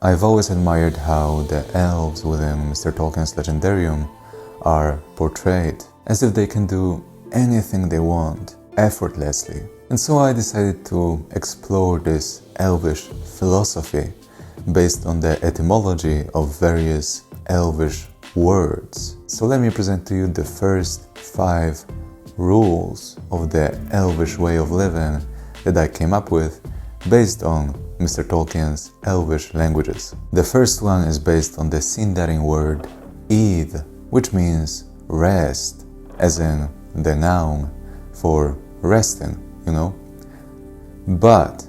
I've always admired how the elves within Mr. Tolkien's Legendarium are portrayed as if they can do anything they want effortlessly. And so I decided to explore this elvish philosophy based on the etymology of various elvish words. So let me present to you the first 5 rules of the elvish way of living that I came up with based on Mr. Tolkien's elvish languages. The first one is based on the Sindarin word Eid, which means rest, as in the noun for resting, But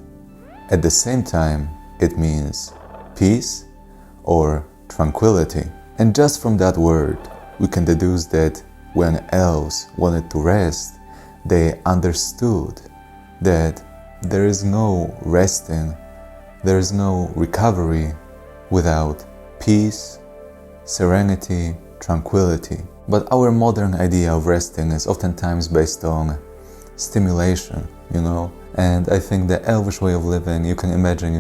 at the same time, it means peace or tranquility. And just from that word, we can deduce that when elves wanted to rest, they understood that there is no resting, there is no recovery without peace, serenity, tranquility. But our modern idea of resting is oftentimes based on stimulation, And I think the elvish way of living, you can imagine,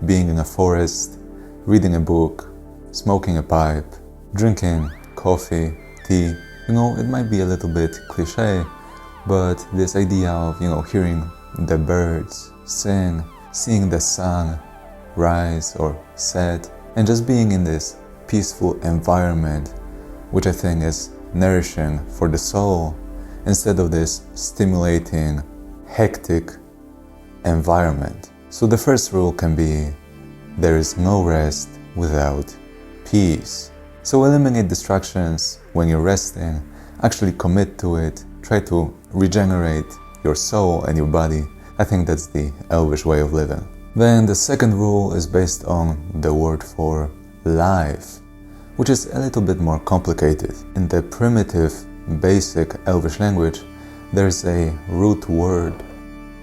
being in a forest, reading a book, smoking a pipe, drinking coffee, tea. It might be a little bit cliche, but this idea of, hearing the birds sing, seeing the sun rise or set, and just being in this peaceful environment, which I think is nourishing for the soul, instead of this stimulating, hectic environment. So the first rule can be, there is no rest without peace. So eliminate distractions when you're resting, actually commit to it, try to regenerate your soul and your body. I think that's the elvish way of living. Then the second rule is based on the word for life, which is a little bit more complicated. In the primitive, basic elvish language, there's a root word,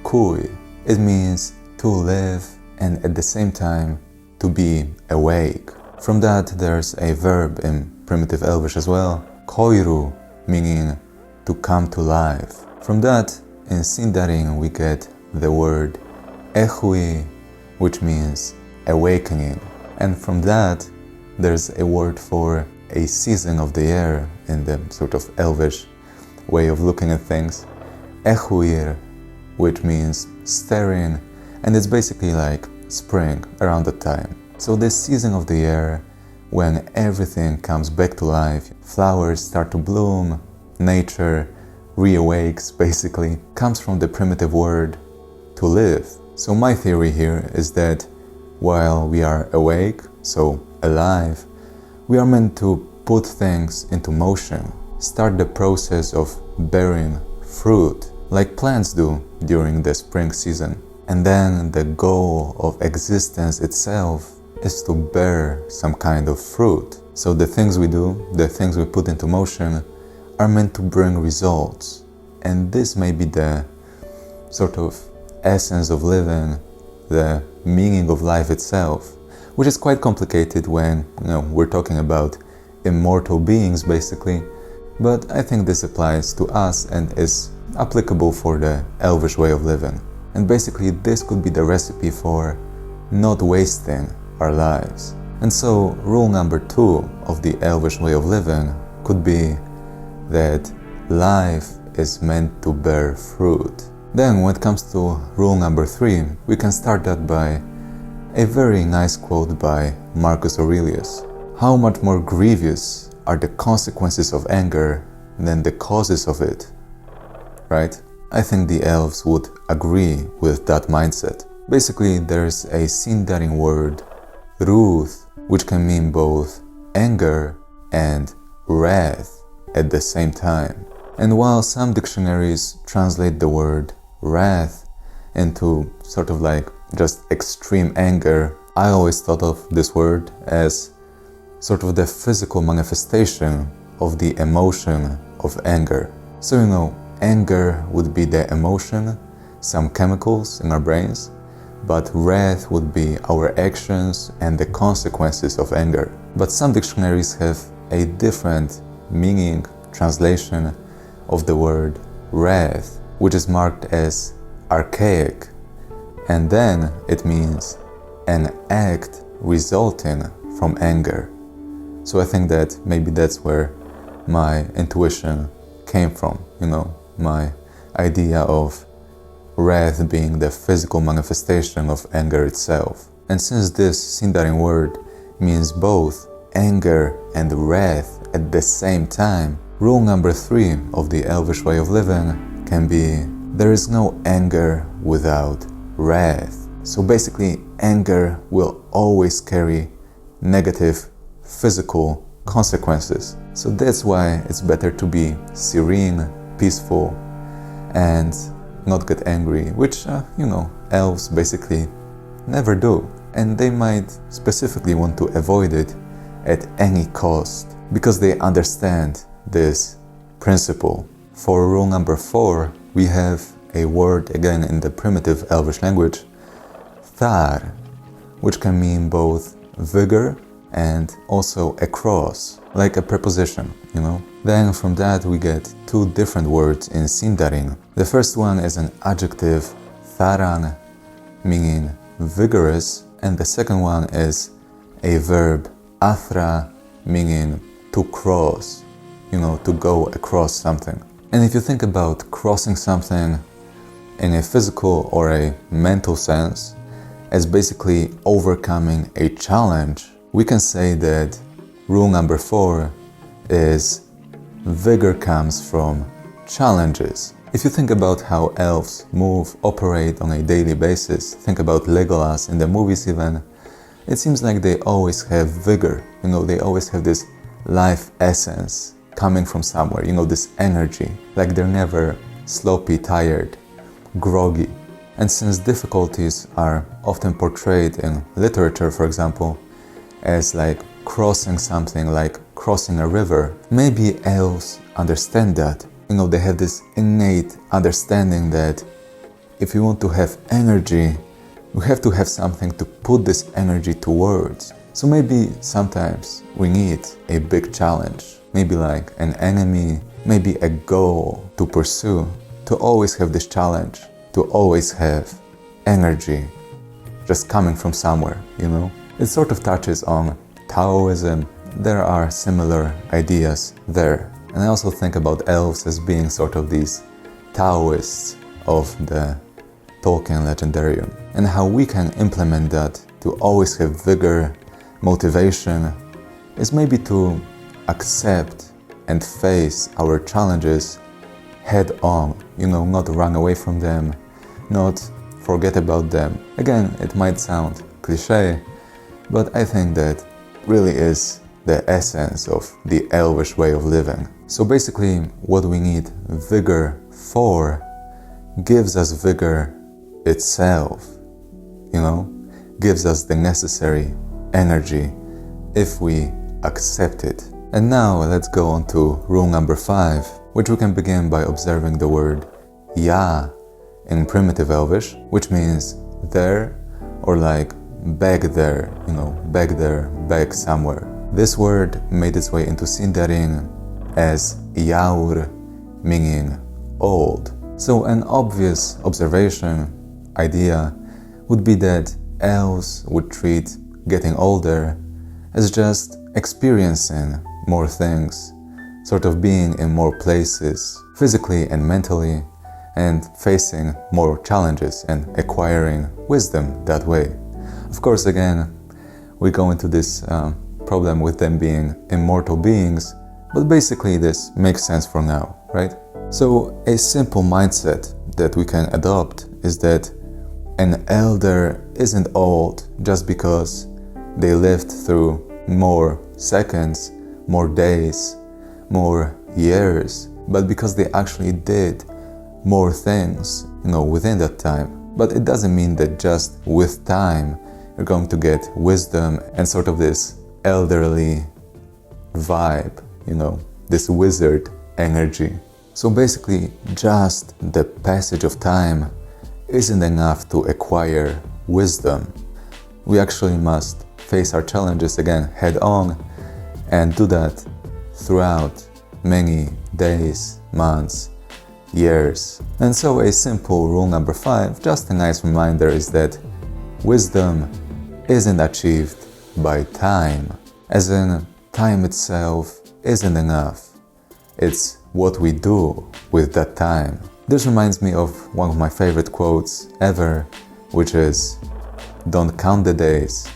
kui. It means to live and at the same time to be awake. From that, there's a verb in primitive elvish as well, koiru, meaning to come to life. From that, in Sindarin, we get the word ehui, which means awakening. And from that, there's a word for a season of the year in the sort of elvish way of looking at things, ehuir, which means staring, and it's basically like spring around that time. So this season of the year, when everything comes back to life, flowers start to bloom, nature reawakes, basically, comes from the primitive word to live. So my theory here is that while we are awake, so alive, we are meant to put things into motion, start the process of bearing fruit, like plants do during the spring season. And then the goal of existence itself is to bear some kind of fruit. So the things we do, the things we put into motion, are meant to bring results. And this may be the sort of essence of living, the meaning of life itself, which is quite complicated when, we're talking about immortal beings basically, but I think this applies to us and is applicable for the elvish way of living. And basically this could be the recipe for not wasting our lives. And so rule number 2 of the elvish way of living could be that life is meant to bear fruit. Then when it comes to rule number 3, we can start that by a very nice quote by Marcus Aurelius. How much more grievous are the consequences of anger than the causes of it, right? I think the elves would agree with that mindset. Basically, there's a Sindarin word, ruth, which can mean both anger and wrath at the same time. And while some dictionaries translate the word wrath into sort of like just extreme anger, I always thought of this word as sort of the physical manifestation of the emotion of anger. So, anger would be the emotion, some chemicals in our brains, but wrath would be our actions and the consequences of anger. But some dictionaries have a different meaning, translation of the word wrath, which is marked as archaic, and then it means an act resulting from anger. So I think that maybe that's where my intuition came from, my idea of wrath being the physical manifestation of anger itself. And since this Sindarin word means both anger and wrath at the same time, rule number 3 of the Elvish way of living can be: there is no anger without wrath. So basically, anger will always carry negative physical consequences. So that's why it's better to be serene, peaceful, and not get angry, which, elves basically never do. And they might specifically want to avoid it at any cost, because they understand this principle. For rule number 4, we have a word again in the primitive Elvish language, thar, which can mean both vigor and also across, like a preposition, Then from that we get 2 different words in Sindarin. The first one is an adjective, tharan, meaning vigorous, and the second one is a verb, athra, meaning to cross, to go across something. And if you think about crossing something in a physical or a mental sense as basically overcoming a challenge, we can say that rule number 4 is vigor comes from challenges. If you think about how elves move, operate on a daily basis, think about Legolas in the movies even, it seems like they always have vigor, they always have this life essence coming from somewhere, this energy, like they're never sloppy, tired, groggy. And since difficulties are often portrayed in literature, for example, as like crossing something, like crossing a river, maybe elves understand that. They have this innate understanding that if you want to have energy, you have to have something to put this energy towards. So maybe sometimes we need a big challenge, maybe like an enemy, maybe a goal to pursue, to always have this challenge, to always have energy just coming from somewhere, It sort of touches on Taoism. There are similar ideas there. And I also think about elves as being sort of these Taoists of the Tolkien legendarium, and how we can implement that to always have vigor, motivation, is maybe to accept and face our challenges head on, not run away from them, not forget about them. Again, it might sound cliche, but I think that really is the essence of the Elvish way of living. So basically, what we need vigor for gives us vigor itself, gives us the necessary energy if we accept it. And now let's go on to rule number 5, which we can begin by observing the word ya in primitive Elvish, which means there, or like back there, back there, back somewhere. This word made its way into Sindarin as yaur, meaning old. So an obvious observation, idea, would be that elves would treat getting older as just experiencing more things, sort of being in more places, physically and mentally, and facing more challenges and acquiring wisdom that way. Of course, again, we go into this problem with them being immortal beings, but basically this makes sense for now, right? So a simple mindset that we can adopt is that an elder isn't old just because they lived through more seconds, more days, more years, but because they actually did more things, within that time. But it doesn't mean that just with time you're going to get wisdom and sort of this elderly vibe, this wizard energy. So basically, just the passage of time isn't enough to acquire wisdom. We actually must face our challenges again head on, and do that throughout many days, months, years. And so a simple rule number 5, just a nice reminder, is that wisdom isn't achieved by time, as in time itself isn't enough. It's what we do with that time. This reminds me of one of my favorite quotes ever, which is, "Don't count the days,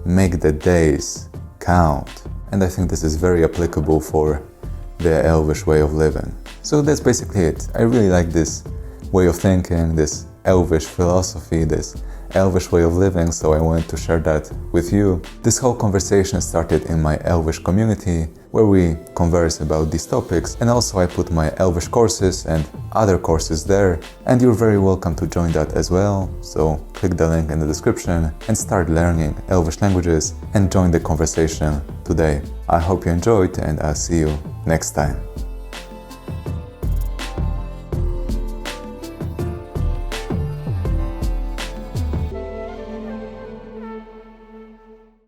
make the days count." And I think this is very applicable for the Elvish way of living. So that's basically it. I really like this way of thinking, this Elvish philosophy, this Elvish way of living, so I wanted to share that with you. This whole conversation started in my Elvish community, where we converse about these topics, and also I put my Elvish courses and other courses there, and you're very welcome to join that as well. So click the link in the description and start learning Elvish languages and join the conversation today. I hope you enjoyed, and I'll see you next time.